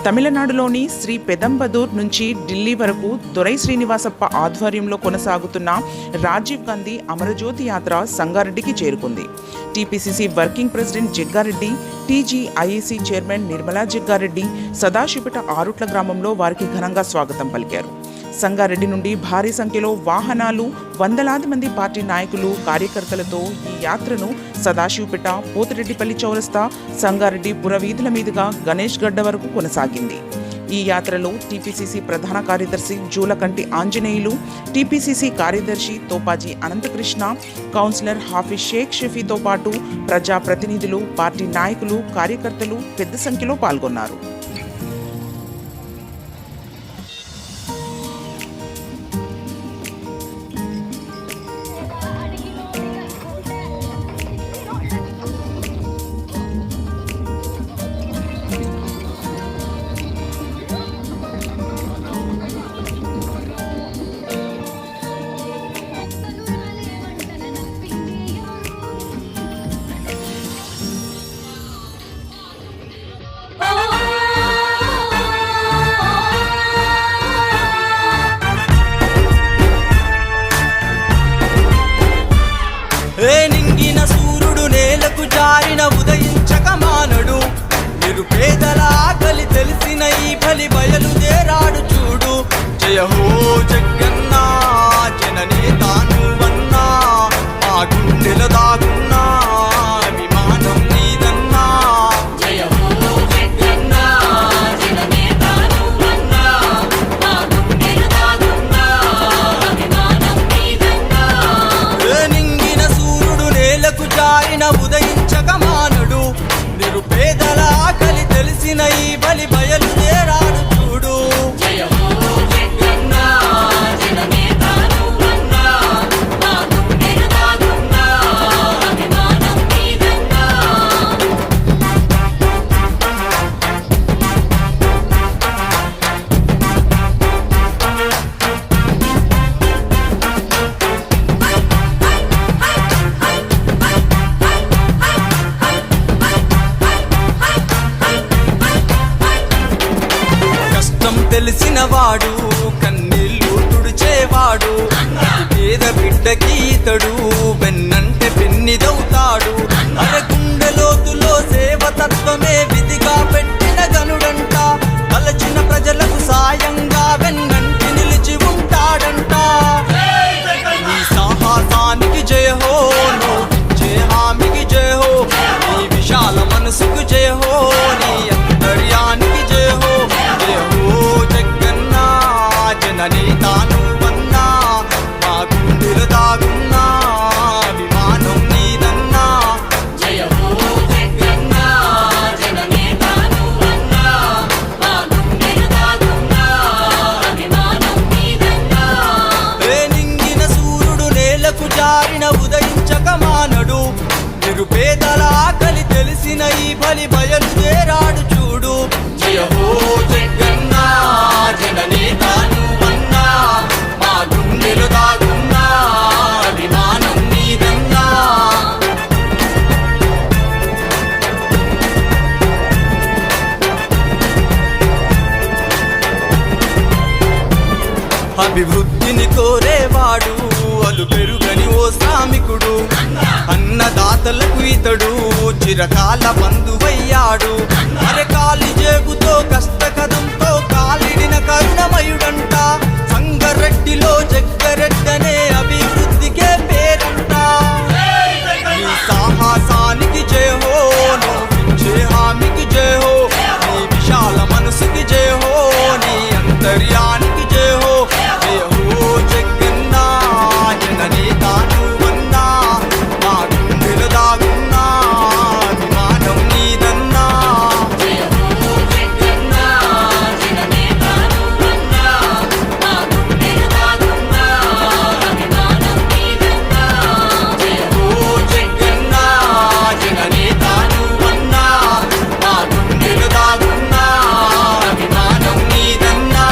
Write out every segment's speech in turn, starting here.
తమిళనాడులోని శ్రీ పెదంబదూర్ నుంచి ఢిల్లీ వరకు దొరై శ్రీనివాసప్ప ఆధ్వర్యంలో కొనసాగుతున్న రాజీవ్ గాంధీ అమరజ్యోతి యాత్ర సంగారెడ్డికి చేరుకుంది. TPCC working president Jaggareddy, TGIAC chairman Nirmala Jaggareddy Sadasivpet Arutla గ్రామంలో వారికి ఘనంగా స్వాగతం పలికారు. సంగారెడ్డి నుండి భారీ సంఖ్యలో వాహనాలు, వందలాది మంది పార్టీ నాయకులు, కార్యకర్తలతో ఈ యాత్రను సదాశివపేట, పోతిరెడ్డిపల్లి చౌరస్తా, సంగారెడ్డి పురవీధుల మీదుగా గణేష్ గడ్డ వరకు కొనసాగింది. ఈ యాత్రలో టీపీసీసీ ప్రధాన కార్యదర్శి జూలకంటి ఆంజనేయులు, టీపీసీసీ కార్యదర్శి తోపాజీ అనంతకృష్ణ, కౌన్సిలర్ హాఫీజ్ షేక్ షఫీతో పాటు ప్రజాప్రతినిధులు, పార్టీ నాయకులు, కార్యకర్తలు పెద్ద సంఖ్యలో పాల్గొన్నారు. నింగిన సూర్యుడు నేలకు జారిన ఉదయించక మానడు. నిరుపేదల ఆకలి తెలిసిన ఈ బలి బయలుదేరాడు చూడు. జయ హో జగన్న జననేత నువ్వన్నా, మా గుండెల దాగున్నా అభిమానం నీదన్నా. జయ హో జగన్న జననేత నువ్వన్నా, మా గుండెల దాగున్నా అభిమానం నీదన్నా. నేలకు జారిన ఉదయించక మానడు. నిరుపేదల ఆకలి తెలిసిన ఈ బలి బయలుదేరాడు చూడు. జయ హో జగన్న జననేత నువ్వన్నా, మా గుండెల దాగున్నా అభిమానం నీదన్నా. తెలిసిన వాడు, కన్నీళ్లు తుడిచేవాడు, పేద బిడ్డకి ఇతడు వెన్నంటే పెన్నిదవుతాడు. అరగుండె లోతులో సేవతత్వమే విధిగా పెట్టిన గనుడంట. తలచిన ప్రజలకు సాయంగా వెన్నంటి నిలిచి ఉంటాడంట. నీ సాహసానికి జయ హో, నువ్విచ్చే హామీకి జయ హో, నీ విశాల మనసుకు జయ హో, నీ అంతర్యానికి జయ హో. జయ హో జగన్న జననేత నువ్వన్నా, మా గుండెల దాగున్నా అభిమానం నీదన్నా. జయ హో జగన్న జననేత నువ్వన్నా, మా గుండెల దాగున్నా అభిమానం నీదన్నా. నింగిన సూర్యుడు నేలకు జారిన ఉదయించక మానడు. నిరుపేదల ఆకలి తెలిసిన ఈ బలి బయలుదేరాడు చూడు. జయ హో జగన్న జననేత నువ్వన్నా, మా గుండెలు దాగున్నా అభిమానం నీదన్నా. అభివృద్ధిని కోరేవాడు, అలు పెరుగని ఓ శ్రామికుడు. అన్నదాతలకు ఇతడు చిరకాల బంధువయ్యాడు. అరకాలి జేబుతో కష్టకదంతో కాలిడిన కరుణమయుడంట. సంగారెడ్డిలో జగ్గారెడ్డనే అభివృద్ధికే పేరంట. నీ సాహసానికి జయ హో, నువ్విచ్చే హామీకి జయ హో, నీ విశాల మనసుకి జయ హో, నీ అంతర్యానికి జయ హో. జయ హో జగన్న జననేత నువ్వన్నా, మా గుండెల దాగున్నా అభిమానం నీదన్నా. జయ హో జగన్న జననేత నువ్వన్నా, మా గుండెల దాగున్నా అభిమానం నీదన్నా. జయ హో జగన్న జననేత నువ్వన్నా, మా గుండెల దాగున్నా అభిమానం నీదన్నా.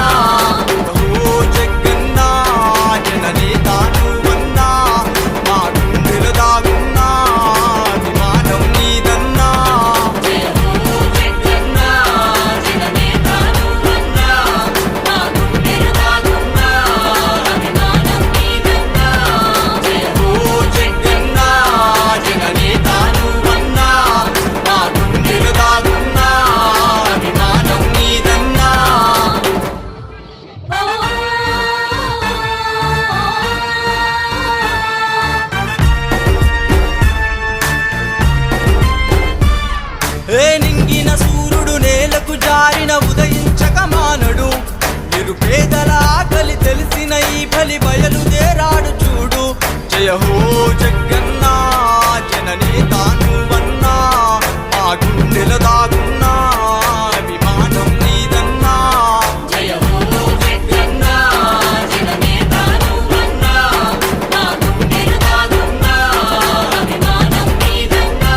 జారిన ఉదయించక మానడు నిరుపేదల ఆకలి తెలిసిన ఈ బలి బయలుదేరాడు చూడు జయ హో జగన్నా జననేతా నువ్వన్నా మా గుండెల దాగున్నా అభిమానం నీదన్నా జయ హో జగన్నా జననేతా నువ్వన్నా మా గుండెల దాగున్నా అభిమానం నీదన్నా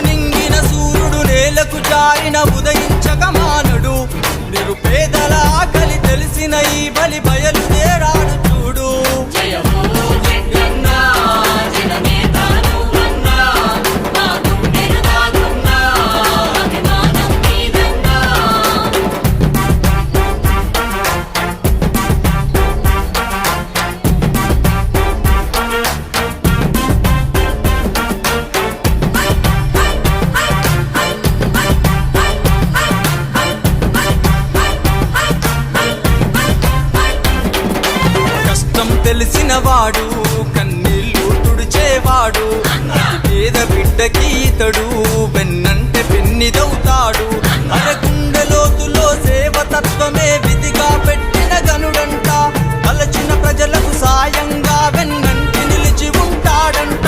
నింగిన సూర్యుడు నేలకు జారిన ఉదయించక మానడు నిరుపేదల ఆకలి తెలిసిన ఈ బలి బయలుదేరాడు చూడు జయ హో జగన్నా జననేతా నువ్వన్నా మా గుండెల దాగున్నా అభిమానం నీదన్నా కష్టం తెలిసిన వాడు కన్నీళ్లు తుడిచేవాడు పేద బిడ్డకి ఇతడు వెన్నంటే పెన్నిదవుతాడు అరగుండె లోతులో సేవతత్వమే విధిగా పెట్టిన గనుడంట తలచిన ప్రజలకు సాయంగా వెన్నంటి నిలిచి ఉంటాడంట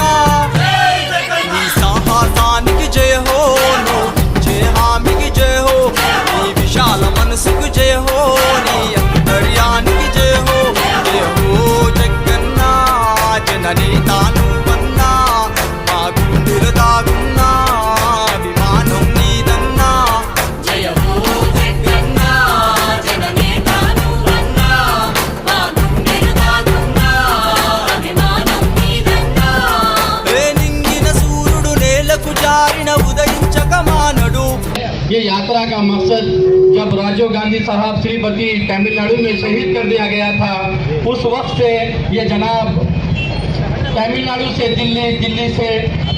నీ సాహసానికి జయ హో నువ్విచ్చే హామీకి జయ హో నీ విశాల మనసుకు జయ హో నీ అంతర్యానికి జయ హో జగన్నా జననేతా నువ్వన్నా మా గుండెలు దాగున్నా అభిమానం నీదన్నా జయ హో జగన్నా జననేతా నువ్వన్నా మా గుండెల దాగున్నా అభిమానం నీదన్నా నింగిన సూర్యుడు నేలకు జారిన ఉదయించక మానడు ये यात्रा का मकसद जब राजीव गांधी साहब श्रीपति तमिलनाडु में शहीद कर दिया गया था उस वक्त से ये जनाब तमिलनाडु से दिल्ली, दिल्ली से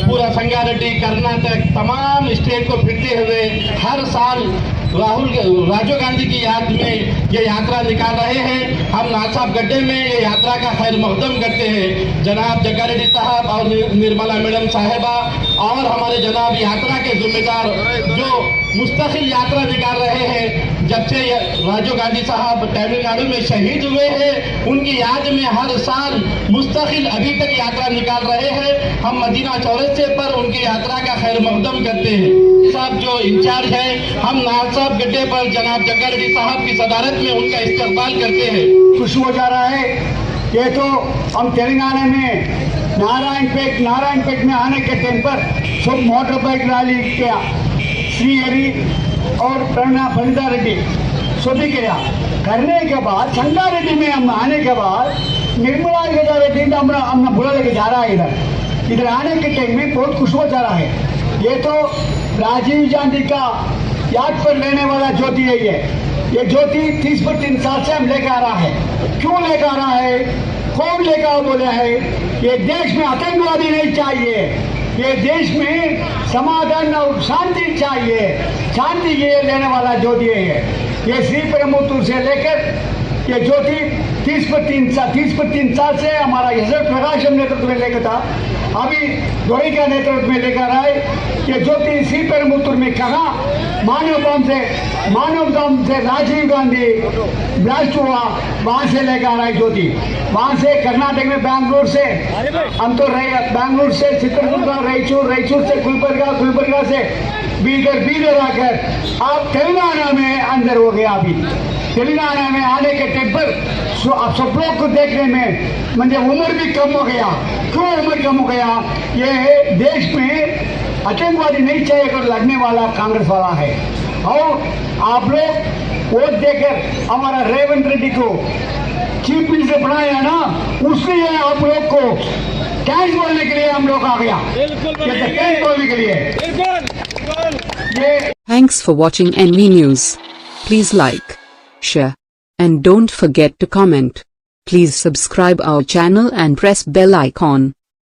पूरा संगारेड्डी, कर्नाटक तमाम स्टेट को फिरते हुए हर साल राजीव गांधी की याद में ये यात्रा निकाल रहे हैं। हम नासाब गड्ढे में ये यात्रा का खैर मकदम करते हैं। जनाब जग्गारेड्डी साहब और निर्मला मैडम साहिबा और हमारे जनाब यात्रा के जिम्मेदार जो मुस्तकिल यात्रा निकाल रहे हैं। जब से राजीव गांधी साहब तमिलनाडु में शहीद हुए हैं उनकी याद में हर साल मुस्तकिल अभी तक यात्रा निकाल रहे हैं। हम मदीना चौरस्ते पर उनकी यात्रा का खैर मकदम करते हैं। साहब जो इंचार्ज है हम नासाब गड्ढे पर जनाब जग्गारेड्डी साहब की सदारत में उनका इस्तकबाल करते हैं। खुश हो जा रहा है। ये तो हम तेलंगाना में नारायणपेट में आने के टाइम पर सब मोटर बाइक रैली किया श्रीहरि और प्रणा फलिता रेड्डी सभी किया करने के बाद संगारेड्डी में हम आने के बाद निर्मला रेड्डी हमने बुला लेके जा रहा है इधर आने के टाइम में बहुत खुश हो जा रहा है। ये तो राजीव गांधी का याद पर लेने वाला ज्योति है। ये ज्योति 30-3 साल से हम लेकर आ रहा है। क्यों लेकर आ रहा है, कौन लेकर बोला है? ये देश में आतंकवादी नहीं चाहिए, ये देश में समाधान और शांति चाहिए। शांति ये लेने वाला ज्योति है। ये श्री परमुतुर से लेकर ये ज्योति 30-3 साल से हमारा यशवंत प्रकाश नेतृत्व में लेकर था, अभी दोरी का नेतृत्व में लेकर आए। ये ज्योति श्री परमुतुर में कहा मानव बम से राजीव गांधी ब्लास्ट हुआ, वहां से लेकर आए ज्योति। वहां से कर्नाटक में बैंगलोर से हम तो बैंगलोर से चित्रदुर्गा, रायचूर से गुलबर्गा से बीदर आकर आप तेलंगाना में अंदर हो गया। अभी तेलंगाना में आने के टाइम पर आप सब लोग को देखने में मुझे उम्र भी कम हो गया। क्यों उम्र कम हो गया? ये देश में आतंकवादी नहीं चाहिए कर लड़ने वाला कांग्रेस वाला है। और आप लोग वोट देकर हमारा रेवंत रेड्डी को चीफ मिनिस्टर बनाया ना, उसके लिए आप लोग को कैश बोलने के लिए हम लोग आ गया। कैश बोलने के लिए Thanks for watching NV News. Please like, share, and don't forget to comment. Please subscribe our channel and press bell icon.